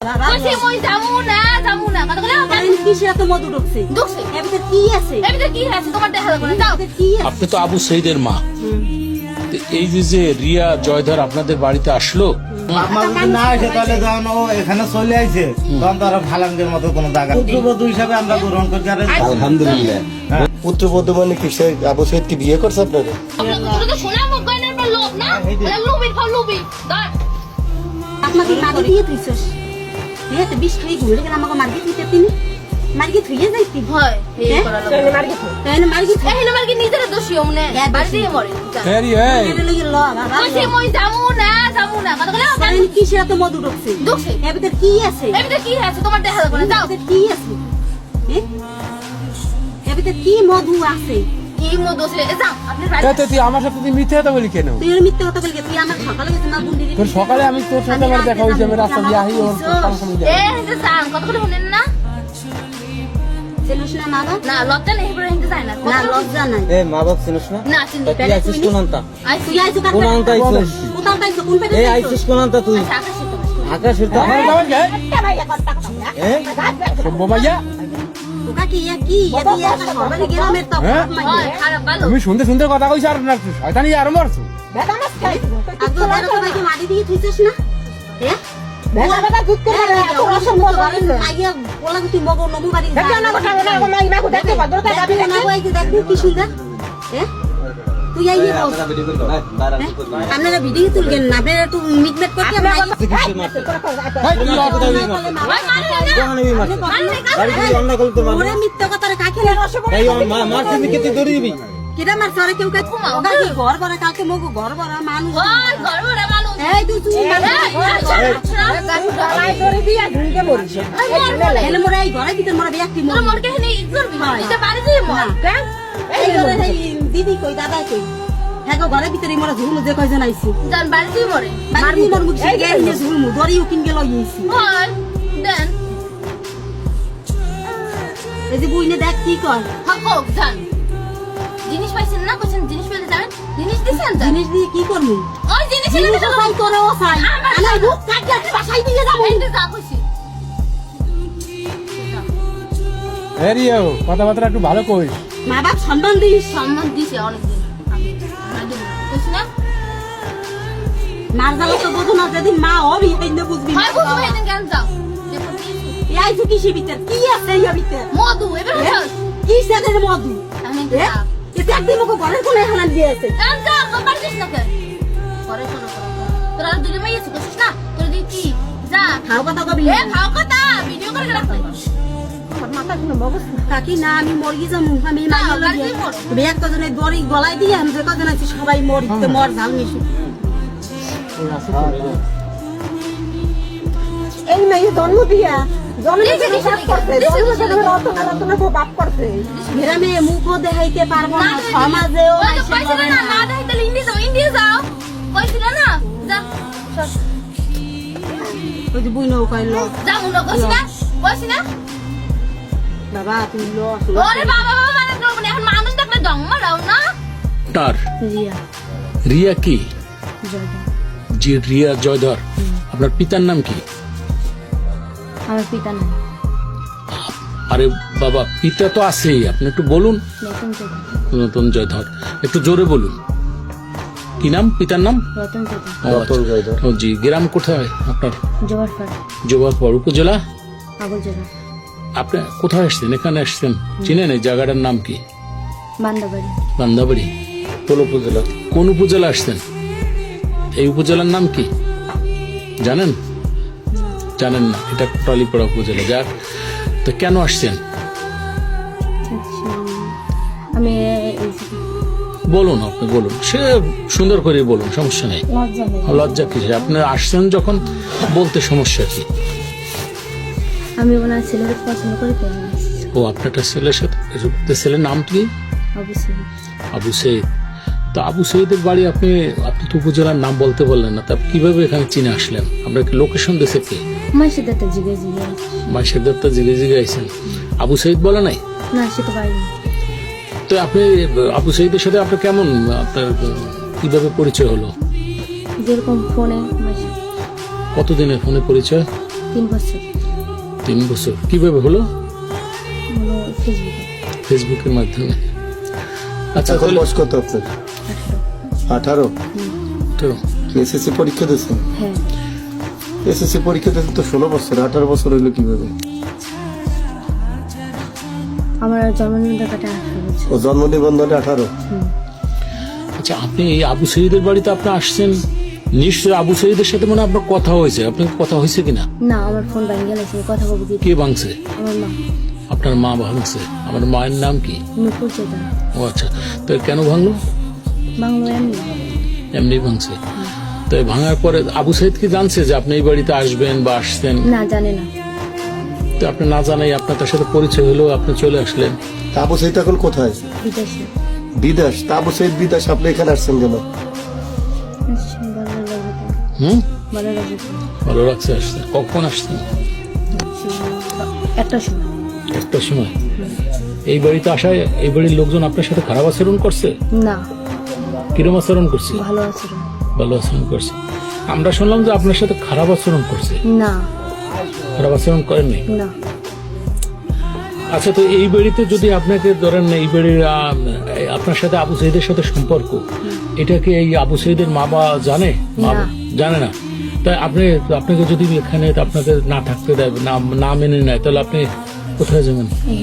কইছি মই যামু না কথা বলে কারণ কিসে এত মধু ঢুকছে ঢুকছে এর ভিতর কি আছে তোমার দেখা লাগবে না যাও কি আছে আপনি তো আবু সঈদের মা, তো এই যে রিয়া জয়ধর আপনাদের বাড়িতে আসলো, আমার যদি না আসে তাহলে যখন ও এখানে চলে আইছে তখন তো আর ফালাঙ্গের মতো কোনো দাগা পুত্রবধূ হিসাবে আমরা গ্রহণ করছি। আর আলহামদুলিল্লাহ। পুত্রবধূ মানে কি সে আবু সৈয়দ কি বিয়ে করছে আপনাদের? আপনারা তো শোনা মুখ গয়নার পর লোভ না লুবি ধর আপনাকে মারি দিয়ে তুইছস হ্যাঁ তো বিষ খাই ঘুরে গেল আমাকে মার্কেট দিতে তিনি মার্কেট হইয়ে যাইতি হয় এই করা লাগবে তাই না মার্কেট এই মার্কে নিজের দোষী ওমনে বাড়ি দিয়ে মরে হ্যারি এই এর লাগি ল বাবা কইছি মই যামু না কথা বলে কারণ কিসে এত মধু ঢুকছে ঢুকছে এর ভিতর কি আছে কি আছে তোমার দেখা লাগবে না যাও এর ভিতর কি আছে হ্যাঁ এর ভিতর কি মধু আছে কি মধু আছে যাও আপনি বাড়ি তা তুই আমার সাথে তুই মিথ্যে কথা বলি কেন? তুই এর মিথ্যে কথা বলকে তুই আমার সকালে গেছিস না বুন্ডি তোর সকালে আমি তোর সাথে আমার দেখা হয়েছে, আমি রাস্তা দিয়ে আহি ওর সামনে দিয়ে যে যান কথা বলে শুনেন না চেলিস না বাবা না লজ্জা নেই বলে হিন্দে যায় না না লজ্জা নাই এ মা বাপ চিনিস না? না চিনি তা তুই আইছিস কোন আনতা? তুই আইছো কার কোন আনতা আইছিস? কোথাও তাইছো কোন পেটে এই আইছিস কোন আনতা তুই? আকাশের তো আমার বাবা কে সম্ভব ভাইয়া তোকা কি কি এদি একটা সরবারি গ্রামের তো হ্যাঁ? খারাপ ভালো তুমি শুনতে শুনতে কথা কইছ আর না শয়তানি আরম্ভ করছো। আগে ওরা তো ভাই মারি দিয়ে থইছস না হ্যাঁ আপনারা ভিডিও তুলবেন না আপনারা একটু মিটমেট করতে কিসের মারতে? ভাই তুই অত দাবি মারতে। কোন আমি মারতে? গাড়ি দিয়ে অন্য কল তো মারতে। মিথ্যা কথা কাকে এই মারতে দিকে তুই দৌড়ে দিবি। কিরা মার সরে কেউ কাছে ঘর ভরা কালকে মগু ঘর ভরা মানুষ ঘর ভরা মানুষ এই তুই এলে মোরা এই ঘরে ভিতর মোরা ব্যক্তি তোর মন কে নেই করবি এটা বাড়ি দিয়ে মর এই ঘরে দিদি কই দাদা কই হ্যাঁ ঘরে ভিতরে মোরা ঝুলু যে কয়জন আইছি জান বাড়ি দিয়ে মরে বাড়ি মোর মুখ থেকে গেলে ঝুলমু দড়িও কিন গেল ইয়েছি হয় দেন এই যে বুইনে দেখ কি কর হক জান জিনিস পাইছেন না কইছেন জিনিস পেলে যাবেন জিনিস দিছেন জান জিনিস দিয়ে কি করবি ওই জিনিস এনে জিনিস সাই করে ও সাই আমি দুধ কাটে বাসাই দিয়ে যাবো এন্ড যা কইছি হ্যারিও কথাবার্তা একটু ভালো কইস। মা বাপ সম্মান দিস সম্মান দিছে অনেক দিন আগে কইছি না মার জ্বালা তো বোঝো না যেদিন মা হবি তাই না বুঝবি হয় বুঝো এদিন কেন যাও দেখো এই যে কিসের ভিতর কি আছে এই ভিতর মধু এবার হচ্ছে কি সাদের মধু আমি এটা একদিন মুখ ঘরের কোণে হালান দিয়েছে কাম যা কবার দিস না কে পরে শোনো তোরা দুলে মাইয়া কইছিস না তোর দি কি যা খাও কথা কবি এ খাও কথা ভিডিও করে রাখতে কাকি না আমি মরি যাবো আমি না, বাড়ি দিয়ে মর। বিয়ার কজনে দড়ি গলায় দিয়ে আমি যে কজন আছি সবাই মরি তো মর ঝাল মিশু এই মেয়ে জন্ম দিয়া জন্ম দিছে, থেকে দিছে, বাপ করছে দিছে, জন্ম দিছে, থেকে রচনা রচনা করে বাপ করছে গ্রামে মুখও দেখাইতে পারবো না সমাজেও ওই তো কইছিল না না দেই তাহলে ইন্ডিয়া যাও কইছিল না যা ওই যে বুইনো কইল যা মুনো কইছি না বাবা তুই লো ওরে বাবা মানে তো এখন মানুষ দেখলে দম মারাও না তার রিয়া রিয়া কি? জয়দা জি রিয়া জয়ধর। আপনার পিতার নাম কি? আমার পিতা নাই আরে বাবা পিতা তো আছেই, আপনি একটু বলুন। রতন চেতা নতুন জয়ধর, একটু জোরে বলুন। কি নাম পিতার নাম? রতন চেতা ও, রতন জয়ধর। ও জি, গ্রাম কোথায় আপনার? জোয়ারপাড়া জোবারপুর উপজেলা। আবুল জেলা আপনি কোথায় আসছেন? এখানে আসছেন, চিনেন এই জায়গাটার নাম কি? বান্দাবাড়ি বান্দাবাড়ি। কোন উপজেলা? কোন উপজেলা আসছেন? এই উপজেলার নাম কি জানেন? জানেন না, এটা টলিপাড়া উপজেলা। যাক, তো কেন আসছেন আমি বলুন, আপনি বলুন, সে সুন্দর করে বলুন, সমস্যা নেই। লজ্জা নেই লজ্জা কিসে? আপনি আসছেন যখন, বলতে সমস্যা কি? আমি ওনার ছেলের পছন্দ করে পেলাম ও আপনার ছেলের সাথে, ছেলের নাম কি? অবশ্যই আবু সৈয়দ। তো আবু সৈয়দের বাড়ি আপনি তো উপজেলার নাম বলতে বললেন না, তা কিভাবে এখানে চিনে আসলেন? আপনাকে লোকেশন দিয়েছে কে? মাসির দাতা জিগে জিগে মাসের দত্তা জিগে জিগে আইছেন। আবু সৈয়দ বলে নাই? না সেটা পারিনি তো আপনি আবু সৈয়দের সাথে আপনার কেমন, আপনার কিভাবে পরিচয় হলো? যেরকম ফোনে মাসি কতদিনের ফোনে পরিচয়? 3 বছর 3 বছর কিভাবে হলো? হলো ফেসবুকে। ফেসবুকের মাধ্যমে। আচ্ছা এখন বয়স কত আপনার? 18। তো এসএসসি পরীক্ষা দিয়েছেন? হ্যাঁ, এসএসসি পরীক্ষা দিয়েছেন তো 16 বছর, 18 বছর হইলো কিভাবে? আমার জন্ম নিবন্ধনটা 18 বছর। ও জন্ম নিবন্ধনে 18। আচ্ছা, আপনি এই আবু সঈদের বাড়িতে আপনি আসছেন, নিশ্চয়ই আবু সঈদের সাথে মনে হয় আপনার কথা হয়েছে। আপনার কথা হয়েছে কিনা? না, আমার ফোন ভেঙে গেছে, কথা বলবো কি? কে ভাঙছে? আমার মা। আপনার মা ভাঙছে? আমার মায়ের নাম কি? নুপুর চেতন। ও আচ্ছা, তো কেন ভাঙলো? বাংলা এমনি। এমনি ভাঙছে। তো এই ভাঙার পরে আবু সঈদ কি জানছে যে আপনি এই বাড়িতে আসবেন বা আসছেন? না, জানে না। তো আপনি না জানাই আপনার তার সাথে পরিচয় হলো, আপনি চলে আসলেন। তা আবু সঈদ এখন কোথায়? বিদেশে। বিদেশ? তা আবু সঈদ বিদেশ, আপনি এখানে আসছেন কেন? ভালো লাগবে তো। হুম, ভালো লাগবে তো। ভালো লাগছে আসছেন। কখন আসছেন? একটা সময়। একটা সময়। এই বাড়িতে আসায় এই বাড়ির লোকজন আপনার সাথে খারাপ আচরণ করছে? না, কিরম আচরণ করছে? ভালো আছে। ভালো আচরণ করছে। আমরা শুনলাম যে আপনার সাথে খারাপ আচরণ করছে। না, খারাপ আচরণ করেননি? না। আচ্ছা, তো এই বাড়িতে যদি আপনাকে ধরেন এই বাড়ির আপনার সাথে আবু সঈদের সাথে সম্পর্ক, এটা কি এই আবু সঈদের মা বাবা জানে? না। জানে না। তাই আপনাকে যদি এখানে আপনাকে না থাকতে দেয়, না মেনে নেয়, তাহলে আপনি কোথায় যাবেন? এই